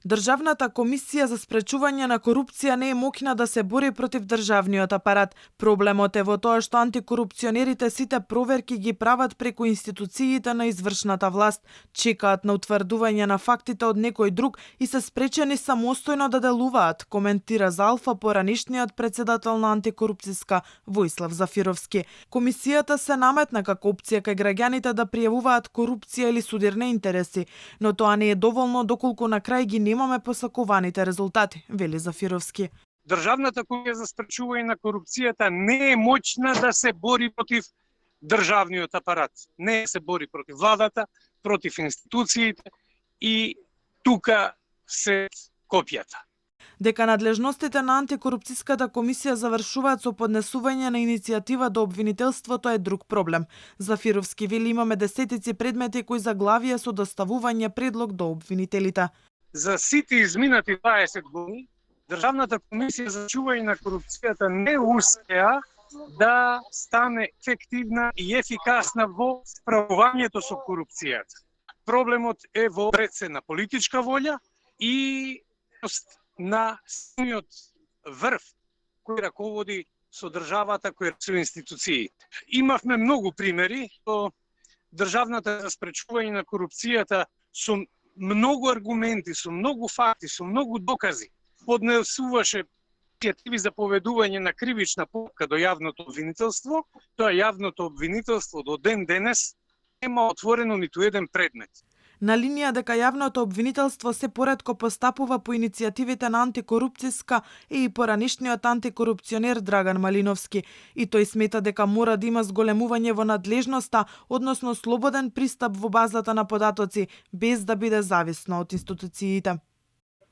Државната комисија за спречување на корупција не е моќна да се бори против државниот апарат. Проблемот е во тоа што антикорупционерите сите проверки ги прават преку институциите на извршната власт, чекаат на утврдување на фактите од некој друг и се спречени самостојно да делуваат, коментира за Алфа поранишниот председател на антикорупцијска Воислав Зафировски. Комисијата се наметна како опција кај граѓаните да пријавуваат корупција или судирни интереси, но тоа не е доволно доколку на крај ги немаме посакуваните резултати, вели Зафировски. Државната комисија за спречување на корупцијата не е моćна да се бори против државниот апарат. Не се бори против владата, против институциите и тука се копијата. Дека надлежностите на антикорупцијската комисија завршуваат со поднесување на иницијатива до обвинителството е друг проблем. Зафировски вели имаме десетици предмети кои заглавија со доставување предлог до обвинителите. За сите изминати 20 години, Државната комисија за чување на корупцијата не успеа да стане ефективна и ефикасна во справувањето со корупцијата. Проблемот е во предсе на политичка волја и на самиот врв кој раководи со државата, кој со институциите. Имавме многу примери со Државната за спречување на корупцијата со многу аргументи, со многу факти, со многу докази поднесуваше иницијативи за поведување на кривична порука до јавното обвинителство. Тоа јавното обвинителство до ден денес нема отворено ниту еден предмет. На линија дека јавното обвинителство се поретко постапува по иницијативите на антикорупцијска и поранишниот антикорупционер Драган Малиновски. И тој смета дека мора да има зголемување во надлежноста, односно слободен пристап во базата на податоци, без да биде зависно од институциите.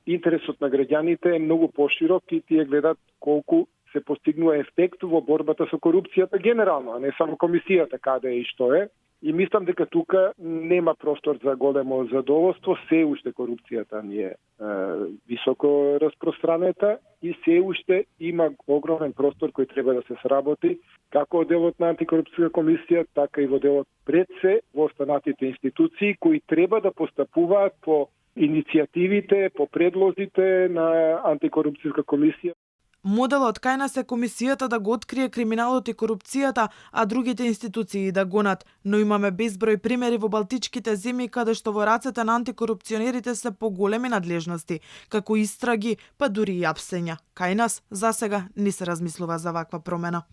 Интересот на граѓаните е многу поширок и тие гледат колку се постигнува ефект во борбата со корупцијата генерално, а не само комисијата каде е и што е. И мислам дека тука нема простор за големо задоволство, се уште корупцијата ни е високо распространета и се уште има огромен простор кој треба да се сработи, како во делот на антикорупцијска комисија, така и во делот пред се во останатите институции кои треба да постапуваат по иницијативите, по предлозите на антикорупцијска комисија. Моделот кај нас е комисијата да го открие криминалот и корупцијата, а другите институции да гонат, но имаме безброј примери во балтичките земји каде што во рацете на антикорупционерите се поголеми надлежности, како истраги, па дури и апсења. Кај нас засега не се размислува за ваква промена.